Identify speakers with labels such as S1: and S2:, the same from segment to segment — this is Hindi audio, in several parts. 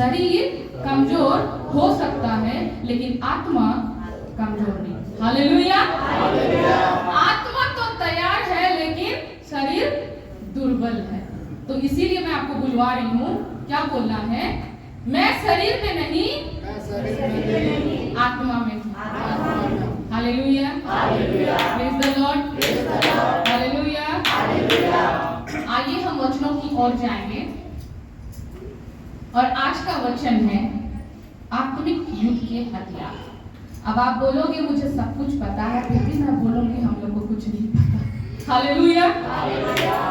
S1: शरीर कमजोर हो सकता है लेकिन आत्मा कमजोर नहीं। हालेलुया। आत्मा तो तैयार है लेकिन शरीर दुर्बल है। तो इसीलिए मैं आपको बुलवा रही हूँ, क्या बोलना है, मैं शरीर में नहीं आत्मा में हूँ। Hallelujah. Praise the Lord. Hallelujah. आइए हम वचनों की ओर जाएंगे और आज का वचन है आत्मिक युद्ध के हथियार। अब आप बोलोगे मुझे सब कुछ पता है, फिर भी मैं बोलूंगी हम लोग को कुछ नहीं पता। हालेलुया।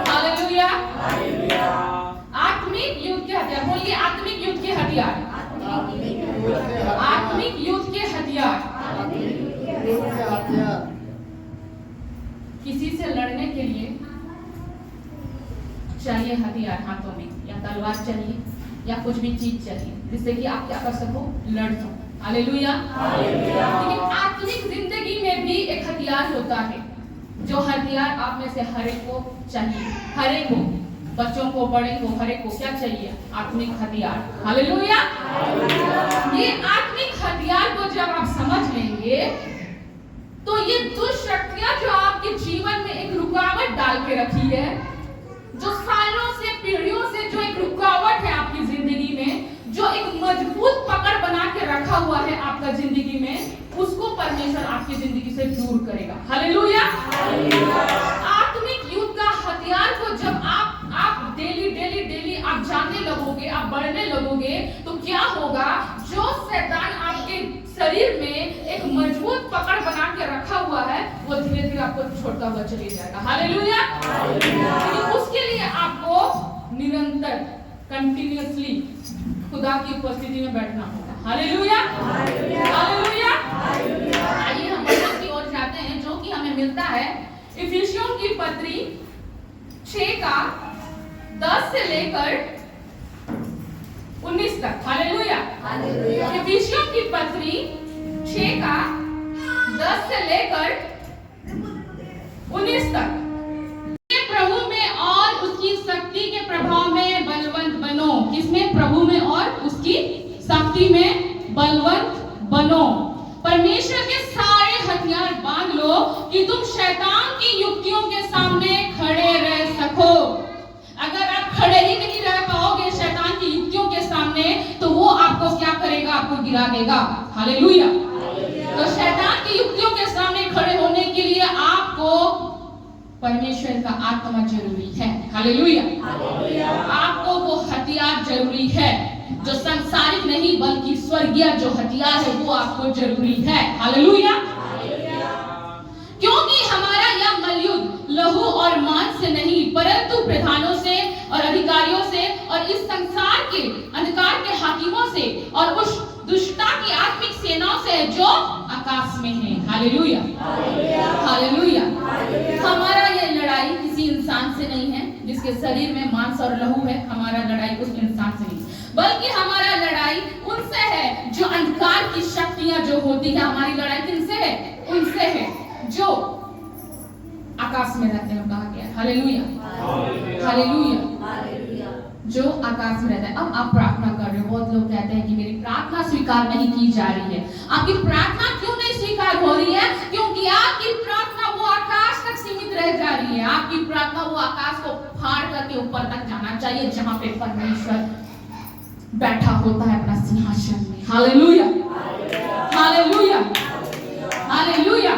S1: हालेलुया। आत्मिक युद्ध के हथियार, बोलिए आत्मिक युद्ध के हथियार। आत्मिक युद्ध के हथियार। किसी से लड़ने के लिए चाहिए हथियार हाथों में, या तलवार चाहिए या कुछ भी चीज चाहिए जिससे कि आप क्या कर सको, लड़ सको। हालेलुया। लेकिन आत्मिक जिंदगी में भी एक हथियार होता है, जो हथियार आप में से हर एक को चाहिए। हर एक को, बच्चों को, बड़े को, हर एक को क्या चाहिए, आत्मिक हथियार। हालेलुया। ये आत्मिक हथियार को जब आप समझ लेंगे तो ये दुष्ट शक्तियां जो आपके जीवन में एक रुकावट डाल के रखी है, जो सालों से, पीढ़ियों से जो एक रुकावट है आपकी जिंदगी में, जो एक मजबूत पकड़ बना के रखा हुआ है आपका जिंदगी में, उसको परमेश्वर आपकी जिंदगी से दूर करेगा। हालेलुया। आत्मिक युद्ध का हथियार को जब आप डेली आप जानने लगोगे, आप बढ़ने लगोगे, तो क्या होगा, जो शैतान आपके शरीर में एक मजबूत पकड़ बना के रखा हुआ है, वो धीरे धीरे आपको छोड़ता हुआ चले जाएगा। हालेलुया। लेकिन उसके लिए आपको निरंतर, कंटिन्यूअसली खुदा की उपस्थिति में बैठना होगा। हालेलुया। हालेलुया। आइए हम वचन की ओर जाते हैं, जो कि हमें मिलता है इफिसियों की पत्री 6 का 10 से लेकर 19 तक। हालेलुया। इफिसियों की पत्री 6 का 10 से लेकर 19 तक। प्रभु में और उसकी शक्ति के प्रभाव में बलवंत बनो। किसमें? प्रभु में और उसकी शक्ति में बलवंत बनो। परमेश्वर के सारे हथियार बांध लो कि तुम शैतान की युक्तियों के सामने खड़े रह सको। अगर आप खड़े ही नहीं रह पाओगे शैतान की युक्तियों के सामने, तो वो आपको क्या करेगा, आपको गिरा देगा। हालेलुया। तो शैतान की युक्तियों के सामने खड़े होने के लिए आपको परमेश्वर का आत्मा जरूरी है। हालेलुया। आपको वो हथियार जरूरी है, जो सांसारिक नहीं बल्कि स्वर्गीय जो हथियार है वो आपको जरूरी है। हालेलुया। क्योंकि हमारा यह मलयुद्ध लहू और मांस से नहीं, परंतु प्रधानों से और अधिकारियों से और इस संसार के अंधकार के हाकिमों से और उस दुष्टता की आत्मिक सेनाओं से जो आकाश में है। हालेलुया। हालेलुया। हमारा ये लड़ाई किसी इंसान से नहीं है जिसके शरीर में मांस और लहू है। हमारा लड़ाई उस इंसान से नहीं, बल्कि हमारा लड़ाई उनसे है जो अंधकार की शक्तियां जो होती है। हमारी लड़ाई किनसे है? उनसे है जो आकाश में रहते हैं, कहा गया। हालेलुया। हालेलुया। जो आकाश में रहता है। अब आप प्रार्थना कर रहे हो, बहुत लोग कहते हैं कि मेरी प्रार्थना स्वीकार नहीं की जा रही है। आपकी प्रार्थना क्यों नहीं स्वीकार हो रही है? क्योंकि आपकी प्रार्थना वो आकाश तक सीमित रह जा रही है। आपकी प्रार्थना वो आकाश को फाड़ करके ऊपर तक जाना चाहिए, जहां पे परमेश्वर बैठा होता है अपना सिंहासन में। हालेलुया। हालेलुया। हालेलुया।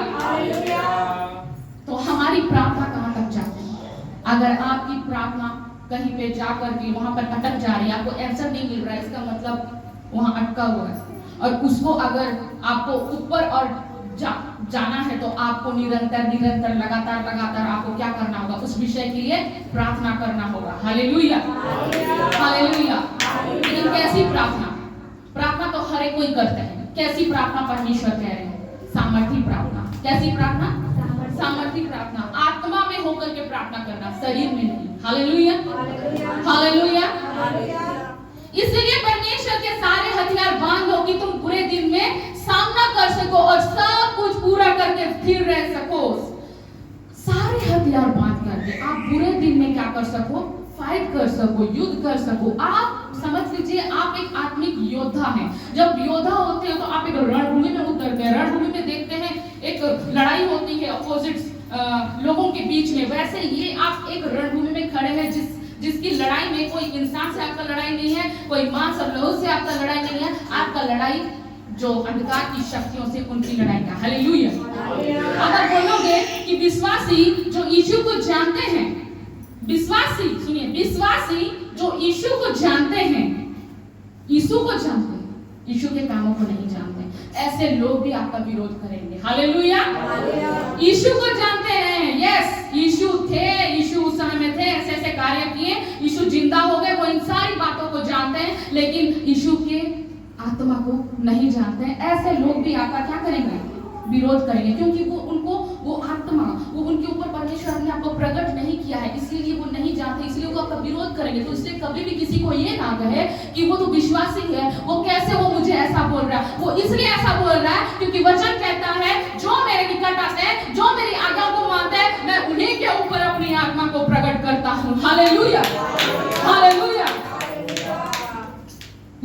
S1: तो हमारी प्रार्थना कहां तक जाती है? अगर आपकी प्रार्थना कहीं पे जाकर के वहां पर अटक जा रही है, आपको आंसर नहीं मिल रहा है, इसका मतलब वहां अटका हुआ है। और उसको अगर आपको ऊपर और जाना है तो आपको निरंतर लगातार आपको क्या करना होगा? उस विषय के लिए प्रार्थना करना होगा। हालेलुया। हालेलुया। लेकिन कैसी प्रार्थना? प्रार्थना तो हर एक कोई करते हैं। कैसी प्रार्थना परमेश्वर कह रहे हैं? सामर्थी प्रार्थना। कैसी प्रार्थना? सामर्थी प्रार्थना। आत्मा में होकर के प्रार्थना करना, शरीर में नहीं। हालेलुया। हालेलुया। इसलिए परमेश्वर के सारे हथियार बांध लो कि तुम बुरे दिन में सामना कर सको और सब कुछ पूरा करके स्थिर रह सको। सारे हथियार बांध करके आप बुरे दिन में क्या कर सको? फाइट कर सको, युद्ध कर सको। आप समझ लीजिए आप एक आत्मिक योद्धा हैं। जब योद्धा होते हैं तो आप एक रणभूमि में उतरते हैं, रणभूमि में देखते हैं एक लड़ाई होती है अपोजिट लोगों के बीच में। वैसे ये आप एक रणभूमि में खड़े हैं जिसकी लड़ाई में कोई इंसान से आपका लड़ाई नहीं है, कोई मांस और लहू से आपका लड़ाई नहीं है। आपका लड़ाई जो अंधकार की शक्तियों से उनकी लड़ाई का। हालेलुया। अगर बोलोगे कि विश्वासी जो यीशु को जानते हैं, विश्वासी सुनिए, विश्वासी जो यीशु को जानते हैं, यीशु को जानते हैं, यीशु के कामों को नहीं जानते, ऐसे लोग भी आपका विरोध करेंगे। हालेलुया। यीशु को जानते हैं, यस यीशु थे, यीशु उस समय में थे, ऐसे ऐसे कार्य किए, यीशु जिंदा हो गए, वो इन सारी बातों को जानते हैं, लेकिन यीशु के आत्मा को नहीं जानते हैं। ऐसे लोग भी आपका क्या करेंगे? विरोध करेंगे, क्योंकि वो आत्मा, वो उनके ऊपर परमेश्वर ने आपको प्रकट नहीं किया है, इसलिए वो नहीं जानते, इसलिए वो आपका विरोध करेंगे। तो इसलिए कभी भी किसी को ये ना कहे कि वो तो विश्वासी है, वो कैसे वो मुझे ऐसा बोल रहा है। वो इसलिए ऐसा बोल रहा है क्योंकि वचन कहता है जो मेरे निकट आते हैं, जो मेरी आज्ञा को मानते हैं, मैं उन्हीं के ऊपर अपनी आत्मा को प्रकट करता हूँ। Hallelujah, hallelujah.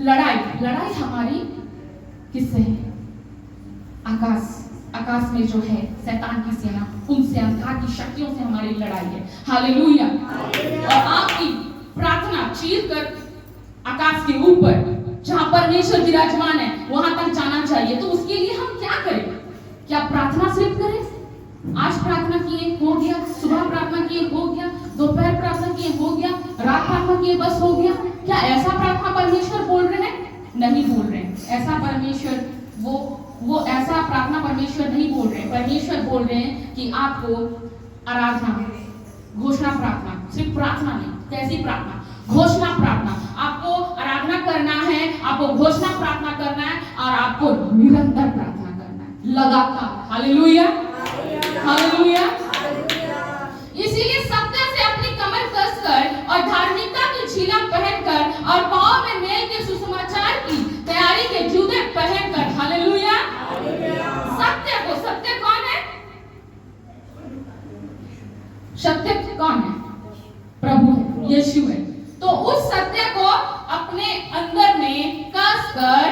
S1: लड़ाई हमारी किससे है? आकाश में जो है शैतान की सेना, उनसे, अंधकार की शक्तियों से हमारी लड़ाई है। हालेलुया। और आपकी प्रार्थना चीर कर आकाश के ऊपर जहां परमेश्वर विराजमान है वहां तक जाना चाहिए। तो उसके लिए हम क्या करें? क्या प्रार्थना सिर्फ करें? आज प्रार्थना किए हो गया, सुबह प्रार्थना किए हो गया, दोपहर प्रार्थना किए हो गया, रात प्रार्थना किए बस हो गया? क्या ऐसा प्रार्थना परमेश्वर बोल रहे हैं? नहीं बोल रहे हैं। ऐसा परमेश्वर वो ऐसा प्रार्थना परमेश्वर नहीं बोल रहे हैं। परमेश्वर बोल रहे हैं कि आपको आराधना, घोषणा प्रार्थना, सिर्फ प्रार्थना नहीं, कैसी प्रार्थना? घोषणा प्रार्थना। आपको आराधना करना है, आपको घोषणा प्रार्थना करना है, और आपको निरंतर प्रार्थना करना है, लगातार। Hallelujah, hallelujah. इसीलिए सत्य से अपनी कमर कसकर और धार्मिकता की झीलम पहनकर और पांव में मेल के सुसमाचार की तैयारी के जूते पहनकर, हालेलुया, सत्य कौन है? सत्य कौन है? प्रभु है, यीशु है। तो उस सत्य को अपने अंदर में कसकर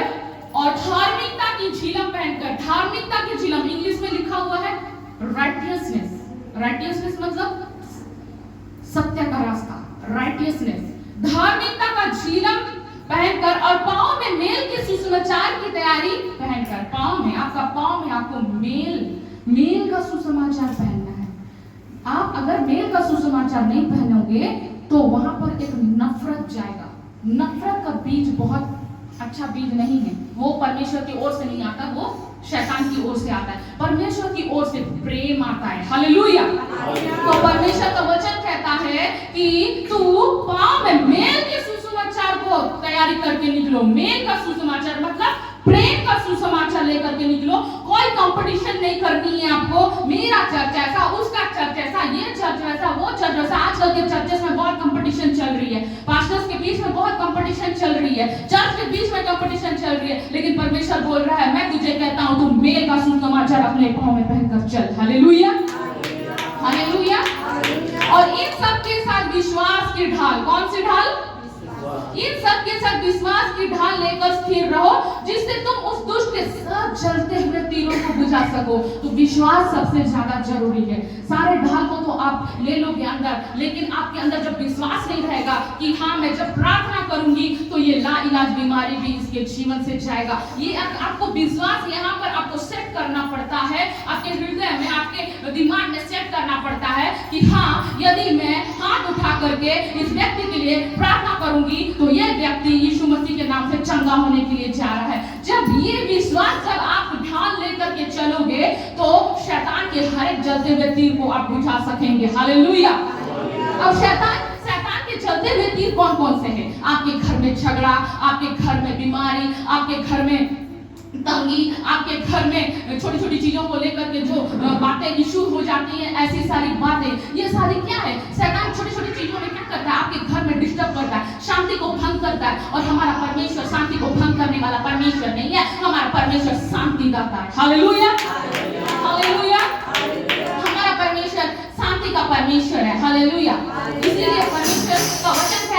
S1: और धार्मिकता की झीलम पहनकर, धार्मिकता की झीलम इंग्लिश में लिखा हुआ है राइटियसनेस। राइटियसनेस मतलब सत्य का रास्ता, राइटियसनेस। धार्मिकता का झीलम पहनकर और पांव में मेल के सुसमाचार की तैयारी पहनकर, पांव में आपको मेल का सुसमाचार पहनना है। आप अगर मेल का सुसमाचार नहीं पहनोगे तो वहां पर एक नफरत जाएगा। नफरत का बीज बहुत अच्छा बीज नहीं है, वो परमेश्वर की ओर से नहीं आता, वो शैतान की ओर से आता है। परमेश्वर की ओर से प्रेम आता है। हालेलुया। तो परमेश्वर का वचन कहता है कि तू पांव में मेल के सुसमाचार को तैयारी करके निकलो। मेल का सुसमाचार मतलब प्रेम का सुसमाचार लेकर के निकलो। कोई कंपटीशन नहीं करनी है आपको, मेरा चर्च ऐसा, उसका चर्च ऐसा, ये चर्च वैसा, वो चर्च वैसा। आजकल के चर्चेस में बहुत कंपटीशन चल रही है, पास्टर्स के बीच में बहुत कंपटीशन चल रही है, चर्च के बीच में कंपटीशन चल रही है। लेकिन परमेश्वर बोल रहा है, मैं तुझे कहता हूं, तू मेल का सुसमाचार अपने पांव में पहनकर चल। Hallelujah, hallelujah. और इन सब के साथ विश्वास की ढाल, कौन सी ढाल? इन सब के साथ विश्वास की ढाल लेकर स्थिर रहो, जिससे तुम उस दुष्ट के सब जलते हुए तीरों को बुझा सको। तो विश्वास सबसे ज्यादा जरूरी है। सारे ढाल को तो आप ले लोगे अंदर, लेकिन आपके अंदर जब विश्वास नहीं रहेगा कि हाँ मैं जब प्रार्थना करूंगी तो ये लाइलाज बीमारी भी इसके जीवन से जाएगा। ये आपको विश्वास यहाँ पर आपको सेट करना पड़ता है, आपके हृदय में, आपके दिमाग में सेट करना पड़ता है कि हाँ, यदि मैं हाथ उठा करके इस व्यक्ति के लिए प्रार्थना करूंगी तो यह व्यक्ति यीशु मसीह के नाम से चंगा होने के लिए जा रहा है। जब ये विश्वास जब आप ढाल लेकर के चलोगे तो शैतान के हर एक जलते हुए तीर को आप बुझा सकेंगे। हालेलुया। अब शैतान के जलते हुए तीर कौन कौन से हैं? आपके घर में झगड़ा, आपके घर में बीमारी, आपके घर में तंगी, आपके घर में छोटी छोटी चीजों को लेकर के जो बातें इशू हो जाती हैं, ऐसी सारी बातें, ये सारी क्या है? शैतान छोटी छोटी चीजों में क्या करता है? आपके घर में डिस्टर्ब करता है, शांति को भंग करता है। और हमारा परमेश्वर शांति को भंग करने वाला परमेश्वर नहीं है, हमारा परमेश्वर शांति दाता है। Hallelujah, hallelujah. हमारा परमेश्वर शांति का परमेश्वर है। हालेलुया। इसीलिए परमेश्वर का वचन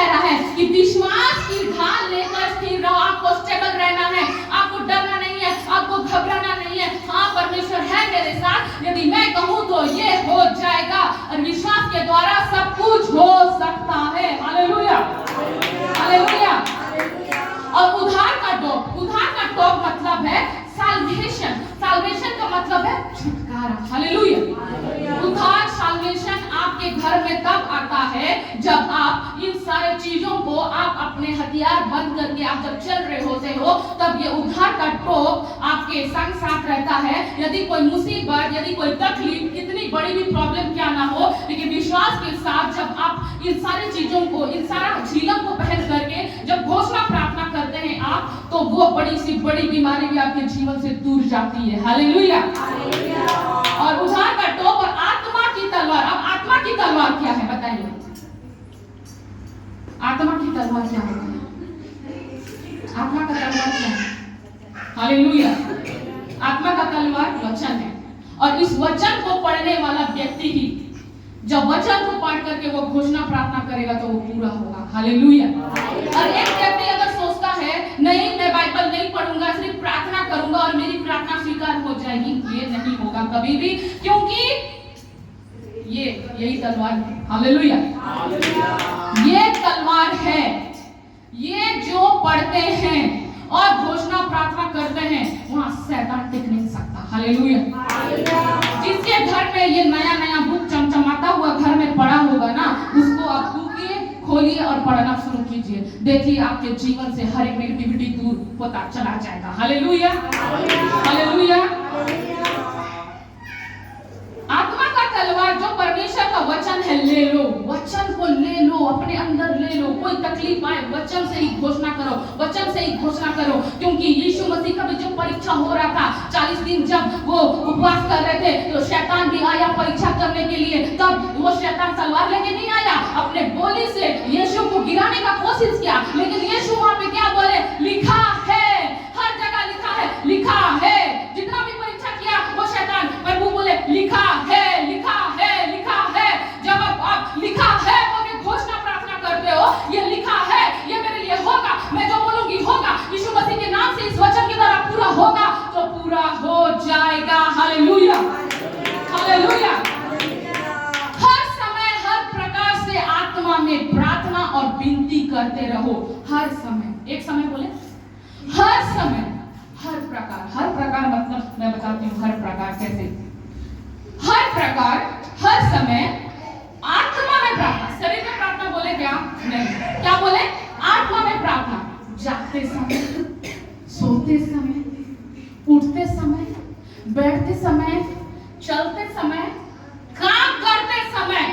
S1: मेरे साथ, यदि मैं कहूं तो ये हो जाएगा, और विश्वास के द्वारा सब कुछ हो सकता है। Hallelujah, hallelujah. और उद्धार का टॉप मतलब है साल्वेशन। साल्वेशन का मतलब है छुटकारा। हालेलुया। उद्धार साल्वेशन आपके घर में तब आता है जब आप इन सारे चीजों को आप अपने हथियार बंद करके आप जब चल रहे होते हो, तब ये उद्धार का टॉप आपके संग साथ रहता है। यदि कोई मुसीबत, यदि कोई तकलीफ, कितनी बड़ी भी प्रॉब्लम क्या ना हो, लेकिन विश्वास के साथ जब आप इन सारी चीजों को, इन सारा झीलम को पहन करके जब घोषणा प्रार्थना करते हैं आप, तो वो बड़ी सी बड़ी बीमारी भी आपके जीवन से दूर जाती है। हालेलुया। और उद्धार का टॉप और आत्मा की तलवार। अब आत्मा की तलवार क्या है बताइए? आत्मा की तलवार क्या है? आत्मा का तलवार क्या है? हालेलुया। आत्मा का तलवार वचन है, और इस वचन को पढ़ने वाला व्यक्ति ही जब वचन को पढ़ करके वो घोषणा प्रार्थना करेगा तो वो पूरा होगा। हालेलुया। और एक व्यक्ति अगर सोचता है नहीं मैं बाइबल नहीं पढ़ूंगा, सिर्फ प्रार्थना करूंगा और मेरी प्रार्थना स्वीकार हो जाएगी, ये नहीं होगा कभी भी, क्योंकि ये यही तलवार है। हालेलुया। ये तलवार है। ये जो पढ़ते हैं और घोषणा प्रार्थना करते हैं वहां शैतान टिक नहीं सकता। हालेलुया। जिसके घर में ये नया नया बुक चमचमाता हुआ घर में पड़ा होगा ना, उसको आप खोलिए और पढ़ना शुरू कीजिए। देखिए आपके जीवन से हर एक नेगेटिविटी दूर होता चला जाएगा। Hallelujah, hallelujah. आत्मा का तलवार जो परमेश्वर का वचन है, ले लो, वचन को ले लो, अपने अंदर ले लो। कोई तकलीफ आए वचन से ही घोषणा करो, वचन से ही घोषणा करो। क्योंकि यीशु मसीह का भी जो परीक्षा हो रहा था, 40 दिन जब वो उपवास कर रहे थे, तो शैतान भी आया परीक्षा करने के लिए। तब वो शैतान तलवार लेके नहीं आया, अपने बोली से यीशु को गिराने का कोशिश किया, लेकिन यीशु वहां पे क्या बोले? लिखा है। हर जगह लिखा है, लिखा है। जितना भी परीक्षा किया वो शैतान प्रभु बोले लिखा है, लिखा है, लिखा है। जब आप लिखा है बोल घोषणा प्रार्थना करते हो, ये लिखा है, ये मेरे लिए होगा, मैं जो बोलूंगी होगा, यीशु मसीह के नाम से इस वचन की तरह पूरा होगा, तो पूरा हो जाएगा। Hallelujah, hallelujah. हर समय हर प्रकार से आत्मा में प्रार्थना और विनती करते रहो। हर समय, एक समय बोले हर समय, हर प्रकार। हर प्रकार मतलब मैं बताती हूँ हर प्रकार कैसे। हर प्रकार, हर समय आत्मा में प्रार्थना। शरीर में प्रार्थना बोले क्या? नहीं। क्या बोले? आत्मा में प्रार्थना। जागते समय, सोते समय, उठते समय, बैठते समय, चलते समय, काम करते समय,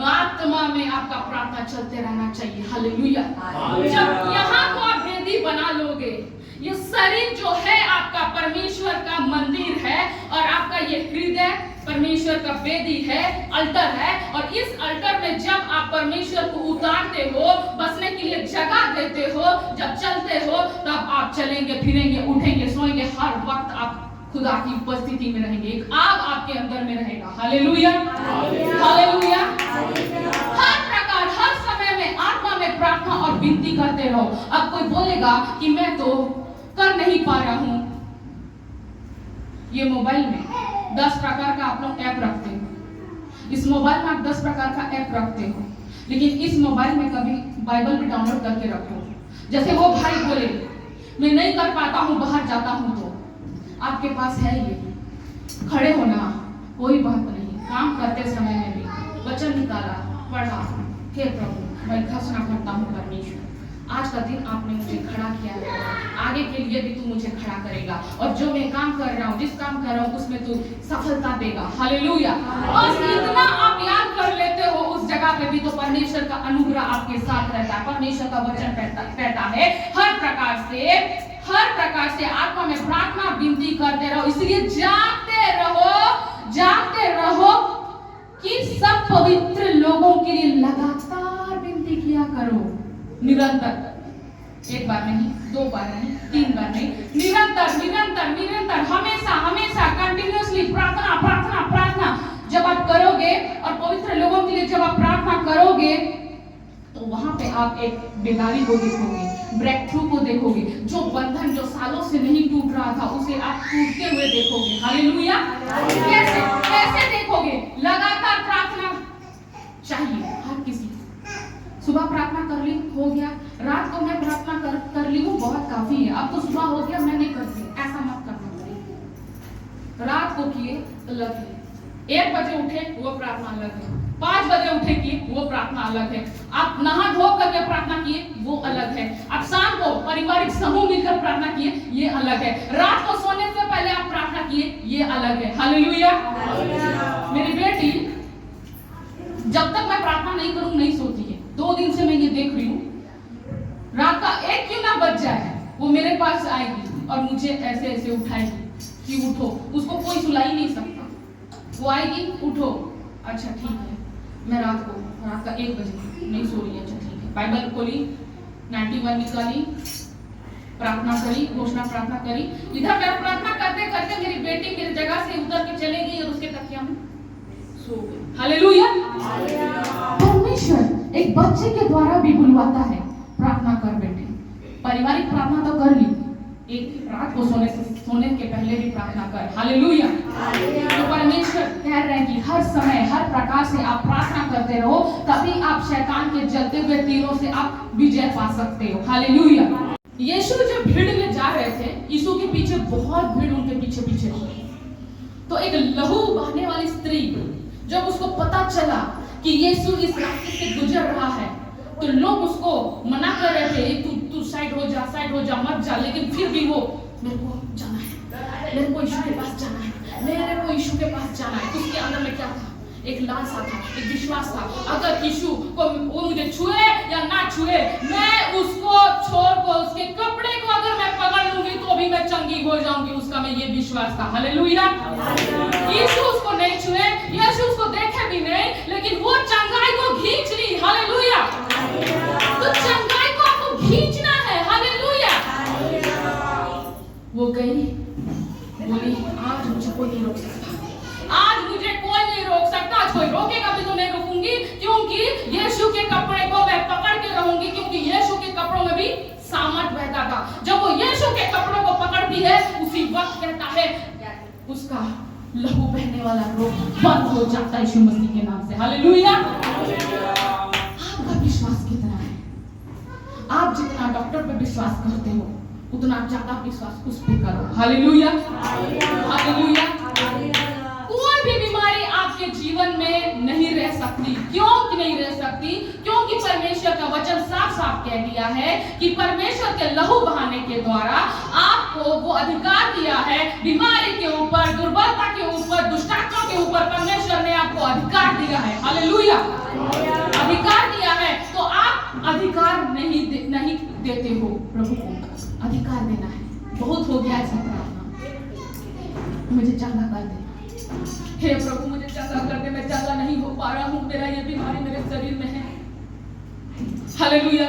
S1: आत्मा में आपका प्रार्थना चलते रहना चाहिए। हालेलुया। जब यहाँ को आप वेदी बना लोगे, ये शरीर जो है आपका परमेश्वर का मंदिर है, और आपका ये हृदय परमेश्वर का वेदी है, अल्टर है। और इस अल्टर में जब आप परमेश्वर को उतारते हो, बसने के लिए जगह देते हो, जब चलते हो, तब आप चलेंगे, फिरेंगे, उठेंगे, सोएंगे, हर वक्त आप खुदा की उपस्थिति में रहेंगे। एक आग आपके अंदर में रहेगा। Hallelujah, hallelujah. हर प्रकार, हर समय में आत्मा में प्रार्थना और विनती करते रहो। अब कोई बोलेगा कि मैं तो कर नहीं पा रहा हूं। ये मोबाइल में 10 प्रकार का आप लोग ऐप रखते हो। इस मोबाइल में आप 10 प्रकार का ऐप रखते हो, लेकिन इस मोबाइल में कभी बाइबल भी डाउनलोड करके रखो। जैसे वो भाई बोले मैं नहीं कर पाता हूं, बाहर जाता हूं, तो आपके पास है ये, खड़े होना, कोई बात नहीं। काम करते समय में भी वचन निकाला, पढ़ा, हे प्रभु मैं घोषणा करता हूँ परमेश्वर, आज का दिन आपने मुझे खड़ा किया है, आगे के लिए भी तू मुझे खड़ा करेगा, और जो मैं काम कर रहा हूँ, जिस काम कर रहा हूँ उसमें तू सफलता देगा। हालेलुया। बस इतना आप याद कर लेते हो, उस जगह पे भी तो परमेश्वर का अनुग्रह आपके साथ रहता है, परमेश्वर का वचन रहता है। हर प्रकार से आत्मा में प्रार्थना विनती करते रहो। इसलिए जागते रहो कि सब पवित्र लोगों के लिए लगातार विनती किया करो, निरंतर। एक बार नहीं, 2 बार नहीं, 3 बार नहीं, निरंतर, हमेशा कंटिन्यूअसली प्रार्थना। जब आप करोगे और पवित्र लोगों के लिए जब आप प्रार्थना करोगे, तो वहां पे आप एक बेदारी को देखोगे। ब्रेक थ्रू को देखोगे। जो बंधन जो सालों से नहीं टूट रहा था उसे आप टूटते हुए देखोगे। हालेलुया। कैसे कैसे देखोगे? लगातार प्रार्थना चाहिए हर किसी। सुबह प्रार्थना कर ली, हो गया। रात को मैं प्रार्थना कर ली हूँ, बहुत काफी है। अब तो सुबह हो गया, मैं नहीं करती। ऐसा मत करना। रात को किए अलग है, 1 बजे उठे वो प्रार्थना अलग है, 5 बजे उठे किए वो प्रार्थना अलग है, आप नहा धो करके प्रार्थना किए वो अलग है, आप शाम को पारिवारिक समूह मिलकर प्रार्थना किए ये अलग है, रात को सोने से पहले आप प्रार्थना किए ये अलग है। हालेलुया। मेरी बेटी जब तक मैं प्रार्थना नहीं करूं नहीं सोती है। 2 दिन से मैं ये देख रही हूँ, रात का 1 क्यों ना बज जाए वो मेरे पास आएगी और मुझे ऐसे ऐसे उठाएगी कि उठो। उसको कोई सुला ही नहीं सकता। वो आएगी, उठो, अच्छा ठीक है। मैं रात का 1 बजे नहीं सो रही, अच्छा ठीक है। बाइबल खोली, 91 निकाली, प्रार्थना करी, घोषणा प्रार्थना करी। इधर मैं प्रार्थना करते करते मेरी बेटी मेरी जगह से उतर के चले गई और उसके तकिया में सो गई। हालेलुया। परमेश्वर एक बच्चे के द्वारा भी बुलवाता है, प्रार्थना कर बेटे। पारिवारिक प्रार्थना तो कर ली, एक रात को सोने के पहले भी प्रार्थना कर। हालेलुया। तो परमेश्वर कह रहे हैं कि हर समय हर प्रकार से आप प्रार्थना करते रहो, तभी आप शैतान के जलते हुए तीरों से आप विजय पा सकते हो। हालेलुया। यीशु जब भीड़ में जा रहे थे, यीशु के पीछे बहुत भीड़ उनके पीछे पीछे थी। तो एक लहू बहने वाली स्त्री, जब उसको पता चला कि यीशु इस रास्ते से गुजर रहा है, तो लोग उसको मना कर रहे थे, तू साइड हो जा, मत जा। लेकिन फिर भी वो, मेरे को जाना है, मेरे को यीशु के पास जाना है, मेरे को यीशु के पास जाना है। उसके अंदर में क्या था? एक लालसा था, एक विश्वास था। अगर यीशु को वो मुझे छुए या ना छुए, मैं उसको छोड़ को उसके कपड़े को अगर मैं पकड़ लूंगी तो भी मैं चंगी हो जाऊंगी। उसका में ये विश्वास था। हालेलुया। यीशु उसको नहीं छुए, यीशु उसको देखे भी नहीं, लेकिन वो चंगाई को खींच ली। हालेलुया। तो चंगाई को आपको खींचना है। हालेलुया। वो गई, बोली आज मुझे कोई नहीं रोक सकता, आज मुझे कोई नहीं रोक सकता, आज कोई रोकेगा भी तो नहीं रुकूंगी, क्योंकि यीशु के कपड़े को मैं पकड़ के रहूंगी। क्योंकि यीशु के कपड़ों में भी सामर्थ बहता था। जब वो यीशु के कपड़ों को पकड़ती है, उसी वक्त कहता है उसका लहू बहने वाला रोग बंद हो जाता है यीशु मसीह के नाम से। हालेलुया। आपका विश्वास कितना है? आप जितना डॉक्टर पे विश्वास करते हो उतना ज्यादा विश्वास उस पे करो। हालेलुया। हालेलुया। कोई भी बीमारी आपके जीवन में नहीं रह सकती। क्यों नहीं रह सकती? क्योंकि परमेश्वर का वचन साफ साफ कह दिया है कि परमेश्वर के लहू बहाने के द्वारा आपको वो अधिकार दिया है। बीमारी के ऊपर, दुर्बलता के ऊपर, दुष्टात्मा के ऊपर परमेश्वर ने आपको अधिकार दिया है। हालेलुया। अधिकार दिया है, तो आप अधिकार नहीं देते हो। प्रभु को अधिकार देना है। बहुत हो गया ऐसा प्रार्थना, मुझे चंगा कर दे, हे प्रभु मुझे चंगा कर दे, मैं चंगा नहीं हो पा रहा हूँ, मेरा ये बीमारी मेरे शरीर में है। हालेलुया।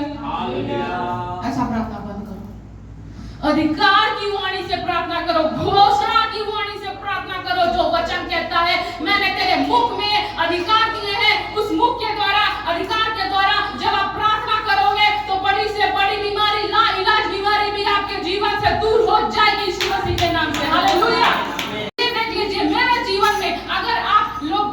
S1: ऐसा प्रार्थना बंद करो। अधिकार की वाणी से प्रार्थना करो, घोषणा की वाणी से प्रार्थना करो। जो वचन कहता है मैंने तेरे मुख में अधिकार दिए हैं, उस मुख के द्वारा, अधिकार के द्वारा जब आप प्रार्थना करोगे तो बड़ी से बड़ी बीमारी, लाइलाज बीमारी भी आपके जीवन से दूर हो जाएगी यीशु मसीह के नाम से। हालेलुया। मेरे जीवन में अगर आप लोग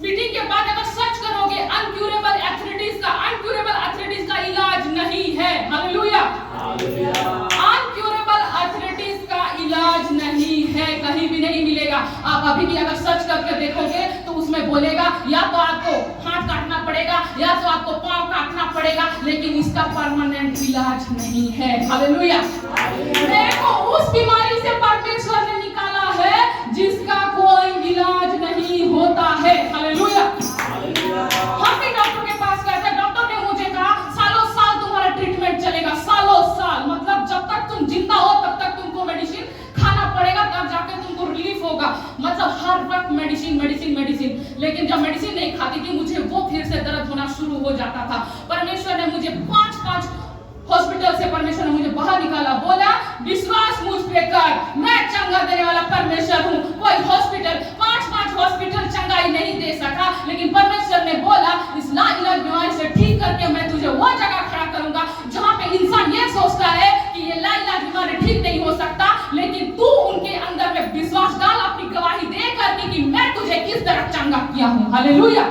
S1: मीटिंग के बाद अगर सर्च करोगे, अनक्यूरेबल आर्थराइटिस का इलाज नहीं है। हालेलुया। अनक्यूरेबल आर्थराइटिस का इलाज नहीं है, कहीं भी नहीं मिलेगा। आप अभी भी अगर सर्च करके देखोगे तो उसमें बोलेगा या तो आपको हाथ काटना पड़ेगा या तो आपको पांव काटना पड़ेगा, लेकिन इसका परमानेंट इलाज नहीं है। हालेलुया। मेरे को उस बीमारी से परमेश्वर ने निकाला है जिसका कोई इलाज नहीं होता है। हालेलुया। हम भी डॉक्टर के पास गए थे, डॉक्टर ने मुझे कहा सालों साल तुम्हारा ट्रीटमेंट चलेगा। सालों साल मतलब जब तक तुम जिंदा हो तब तक तुमको मेडिसिन खाना पड़ेगा, तब जाके तुमको रिलीफ होगा। मतलब हर वक्त मेडिसिन मेडिसिन मेडिसिन। लेकिन जब मेडिसिन नहीं खाती थी मुझे वो फिर से दर्द होना शुरू हो जाता था। परमेश्वर ने मुझे 5 हॉस्पिटल से परमेश्वर ने मुझे बाहर निकाला, बोला विश्वास मुझ पे कर, मैं चंगा देने वाला परमेश्वर हूँ। कोई हॉस्पिटल 5 हॉस्पिटल चंगाई नहीं दे सका, लेकिन परमेश्वर ने बोला इस लाइलाज बीमारी से ठीक करके मैं तुझे वो जगह खड़ा करूंगा जहाँ पे इंसान ये चंगा किया हूँ। हालेलुया।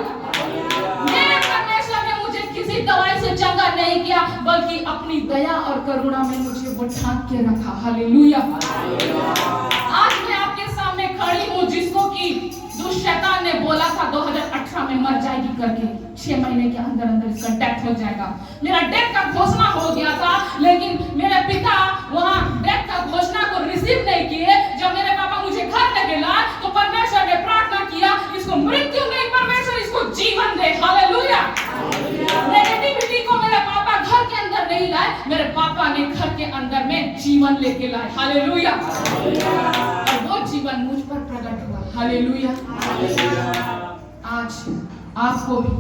S1: मेरे परमेश्वर ने मुझे किसी दवाई से चंगा नहीं किया, बल्कि अपनी दया और करुणा में मुझे वो ढांक के रखा। हालेलुया। आज मैं आपके सामने खड़ी हूँ, जिसको कि दुष्शैतान ने बोला था 2018 में मर जाएगी करके, 6 महीने के अंदर अंदर इसका डेथ हो जाएगा। मेरा डेथ का घोषणा हो गया था, लेकिन मेरे पिता वहां डेथ का घोषणा को रिसीव नहीं किए। जब मेरे पापा मुझे घर लेके लाए तो परमेश्वर ने प्रार्थना किया, इसको मृत्यु नहीं, परमेश्वर इसको जीवन दे। हालेलुया। नेगेटिविटी को मेरे पापा घर के अंदर नहीं लाए, मेरे पापा ने घर के अंदर में जीवन लेके लाए। हालेलुया। और वो जीवन मुझ पर प्रकट हुआ। हालेलुया। आज आपको भी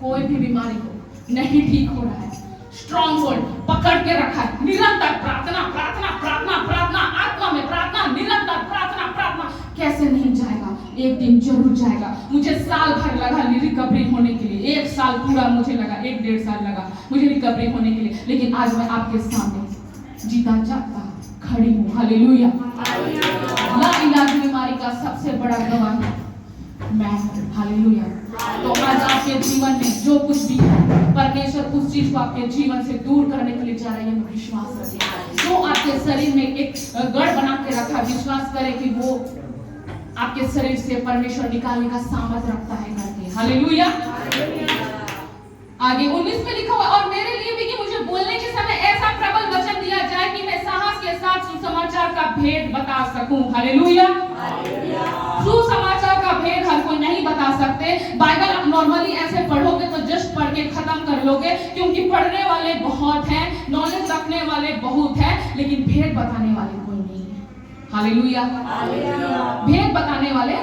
S1: कोई भी बीमारी को नहीं ठीक हो रहा है, स्ट्रॉन्ग होल्ड पकड़ के रखा है, निरंतर प्रार्थना प्रार्थना प्रार्थना प्रार्थना, आत्मा में प्रार्थना, निरंतर प्रार्थना प्रार्थना, कैसे नहीं जाएगा? एक दिन जरूर जाएगा। मुझे साल भर लगा रिकवरी होने के लिए, 1 साल पूरा मुझे लगा, 1-1.5 साल लगा मुझे रिकवरी होने के लिए, लेकिन आज मैं आपके सामने जीता जागता खड़ी हूँ। हालेलुया। लाइलाज बीमारी का सबसे बड़ा गवाह मैं हूँ। हालेलुया। तो आज आपके जीवन में जो कुछ भी है, परमेश्वर उस चीज को आपके जीवन से दूर करने के लिए जा रही है। विश्वास रखिए। जो आपके शरीर में एक गढ़ बना के रखा, विश्वास करें कि वो आपके शरीर से परमेश्वर निकालने का सामर्थ रखता है करके। हालेलुया। आगे 19 में लिखा हुआ, और मेरे लिए भी कि मुझे बोलने के समय ऐसा प्रबल वचन दिया जाए कि मैं साहस के साथ सुसमाचार का भेद बता सकूं। हालेलुया। सुसमाचार का भेद हर कोई नहीं बता सकते। बाइबल आप नॉर्मली ऐसे पढ़ोगे तो जस्ट पढ़ के खत्म कर लोगे, क्योंकि पढ़ने वाले बहुत हैं, नॉलेज रखने वाले बहुत हैं, लेकिन भेद बताने वाले कोई नहीं है। हालेलुया। भेद बताने वाले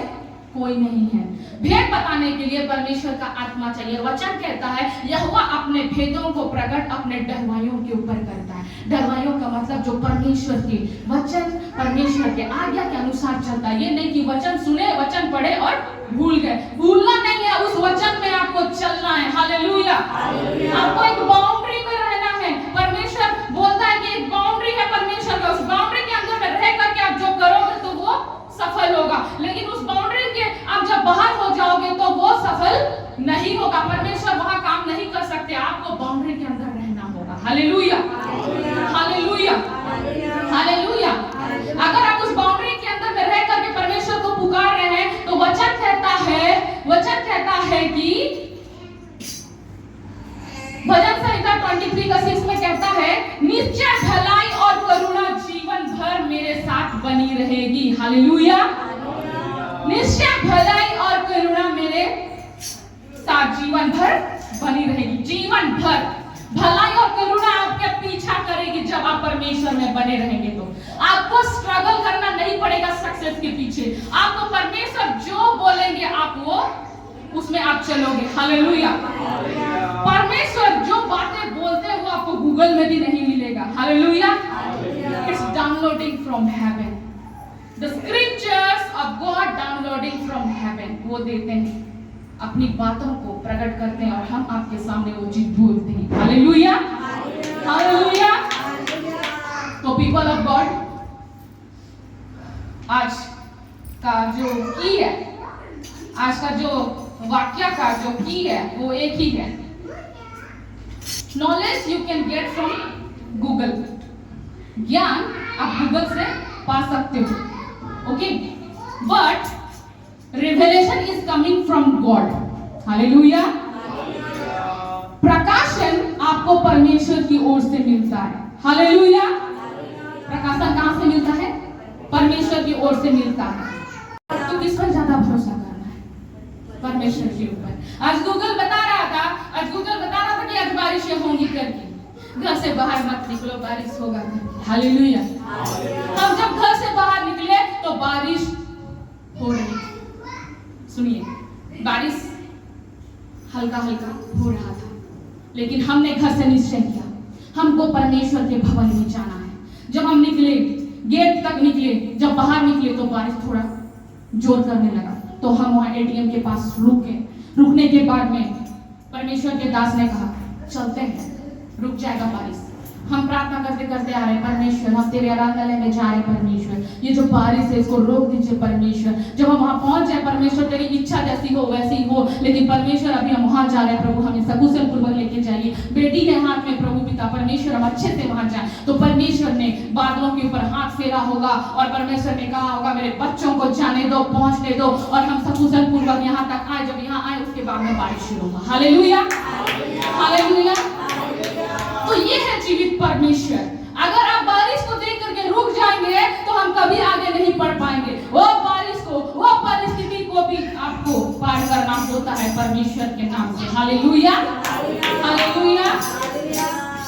S1: कोई नहीं है। भेद बताने के लिए परमेश्वर का आत्मा चाहिए। वचन कहता है यहोवा अपने भेदों को प्रकट अपने डरवाइयों के ऊपर करता है। डरवाइयों का मतलब जो परमेश्वर के वचन, परमेश्वर के आज्ञा के अनुसार चलता है। ये नहीं कि वचन सुने, वचन पढ़े और भूल गए। भूलना नहीं है, उस वचन में आपको चलना है। हालेलुया। आपको एक बाउंड्री में रहना है। परमेश्वर बोलता है कि एक बाउंड्री है परमेश्वर का, उस बाउंड्री के अंदर में रह करके आप जो करोगे तो वो सफल होगा, लेकिन उस बाउंड्री के आप जब बाहर हो जाओगे तो वो सफल नहीं होगा। परमेश्वर वहां काम नहीं कर सकते, आपको बाउंड्री के अंदर रहना होगा। हालेलुया। हालेलुया। हालेलुया। अगर आप उस बाउंड्री के अंदर में रह करके परमेश्वर को पुकार रहे हैं तो वचन कहता है कि भजन संहिता 23:6 में कहता है, निश्चय भलाई और करुणा जीवन भर मेरे साथ बनी रहेगी। हालेलुया। निश्चय भलाई और करुणा मेरे साथ जीवन भर बनी रहेगी। जीवन भर भलाई और करुणा आपके पीछा करेगी जब आप परमेश्वर में बने रहेंगे। तो आपको स्ट्रगल करना नहीं पड़ेगा सक्सेस के पीछे। आपको परमेश्वर जो बोलेंगे आप वो उसमें आप चलोगे। हालेलुया। परमेश्वर जो बातें बोलते हैं वो आपको गूगल में भी नहीं मिलेगा। Hallelujah. It's downloading from heaven. The scriptures of God downloading from heaven. वो देते हैं, अपनी बातों को प्रकट करते हैं और हम आपके सामने वो चीज बोलते हैं। हालेलुया। हालेलुया। तो पीपल ऑफ गॉड, आज का जो की है, आज का जो वाक्य का जो की है वो एक ही है। Knowledge you can get from Google. ज्ञान आप गूगल से पा सकते हो, okay, but revelation is coming from God. Hallelujah. प्रकाशन आपको परमेश्वर की ओर से मिलता है। हालेलुया। प्रकाशन कहां से मिलता है? परमेश्वर की ओर से मिलता है। तो किस पर ज्यादा भरोसा करना है? परमेश्वर के ऊपर। आज गूगल बता रहा था कि आज बारिशें होंगी करके। घर से बाहर मत निकलो, बारिश होगा। हालेलुया। हम जब घर से बाहर निकले तो बारिश हो रही। सुनिए, बारिश हल्का हल्का हो रहा था, लेकिन हमने घर से निश्चय किया हमको परमेश्वर के भवन में जाना है। जब हम निकले, गेट तक निकले, जब बाहर निकले तो बारिश थोड़ा जोर करने लगा, तो हम वहां एटीएम के पास रुके। रुकने के बाद में परमेश्वर के दास ने कहा चलते हैं, रुक जाएगा बारिश। हम प्रार्थना करते करते आ रहे हैं परमेश्वर, हम तेरे आराधनालय में जा रहे हैं परमेश्वर, ये जो बारिश है इसको रोक दीजिए परमेश्वर। जब हम वहां पहुंच जाए परमेश्वर, तेरी इच्छा जैसी हो वैसी हो, लेकिन परमेश्वर अभी हम वहां जा रहे हैं प्रभु, हमें सकुशल पूर्वक लेके जाइए। बेटी के हाथ में प्रभु पिता परमेश्वर हम अच्छे से वहां जाए। तो परमेश्वर ने बादलों के ऊपर हाथ फेरा होगा और परमेश्वर ने कहा होगा मेरे बच्चों को जाने दो, पहुंचने दो, और हम सकुशल पूर्वक यहाँ तक आए। जब यहाँ आए उसके बाद में बारिश शुरू होगा। Hallelujah, hallelujah. तो ये है जीवित परमेश्वर। अगर आप बारिश को देख करके रुक जाएंगे तो हम कभी आगे नहीं बढ़ पाएंगे। वो बारिश को, वो परिस्थिति को भी आपको पार करना होता है परमेश्वर के नाम से। Hallelujah, hallelujah.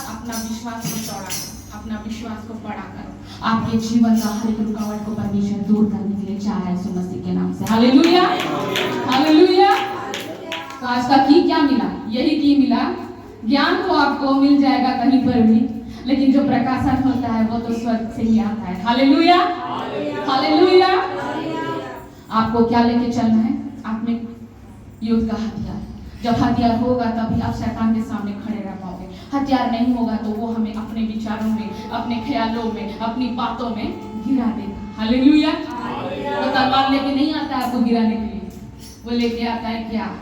S1: अपना विश्वास को चौड़ा करो, अपना विश्वास को बड़ा करो। आपके जीवन का हर एक रुकावट को परमेश्वर दूर करने के लिए चाह रहा है यीशु मसीह के नाम से। Hallelujah, hallelujah. तो आज का की क्या मिला? यही की मिला। ज्ञान तो आपको मिल जाएगा कहीं पर भी, लेकिन जो प्रकाशन होता है वो तो स्वर्ग से ही आता है। Hallelujah, hallelujah. आपको क्या लेके चलना है? आत्मिक युद्ध का हथियार। जब हथियार होगा तभी आप शैतान के सामने खड़े रह पाओगे। हथियार नहीं होगा तो वो हमें अपने विचारों में, अपने ख्यालों में, अपनी बातों में गिरा देगा। हालेलुया। वो तलवार लेके नहीं आता है आपको गिराने के लिए, वो लेके आता है क्या?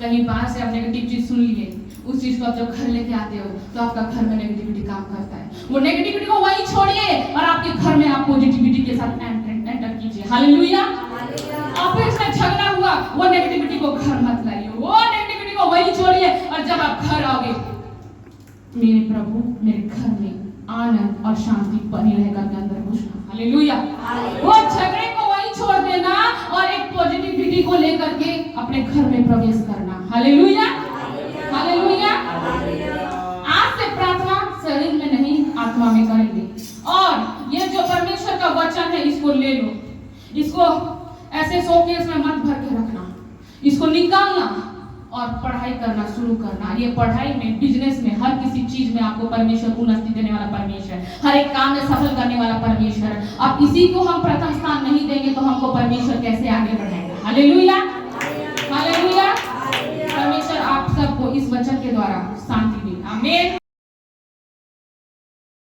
S1: कहीं बाहर से आप नेगेटिव चीज सुन लिए, उस चीज को आप जब घर लेके आते हो तो आपका घर में नेगेटिविटी काम करता है। वो नेगेटिविटी को वहीं छोड़िए और आपके घर में आप पॉजिटिविटी के साथ एंटर कीजिए। हालेलुया। ऑफिस में झगड़ा हुआ, वो नेगेटिविटी को घर मत लाइए, वो नेगेटिविटी को वहीं छोड़िए। और जब आप घर आओगे, मेरे प्रभु मेरे घर में आनंद और शांति बनी रहेगा के अंदर घुसना। हालेलुया। वो झगड़े को वहीं छोड़ देना और एक पॉजिटिविटी को लेकर के अपने घर में प्रवेश करना। Hallelujah, hallelujah. आज से प्रार्थना शरीर में नहीं आत्मा में करेंगे। और ये जो परमेश्वर का वचन है इसको ले लो, इसको ऐसे शोकेस में मत भर के रखना, इसको निकालना और पढ़ाई करना शुरू करना। ये पढ़ाई में, बिजनेस में, हर किसी चीज में आपको परमेश्वर उन्नति देने वाला परमेश्वर, हर एक काम में सफल करने वाला परमेश्वर। अब इसी को हम प्रथम स्थान नहीं देंगे तो हमको परमेश्वर कैसे आगे बढ़ाएगा? Hallelujah, hallelujah. परमेश्वर आप सबको इस वचन के द्वारा शांति दे। आमीन।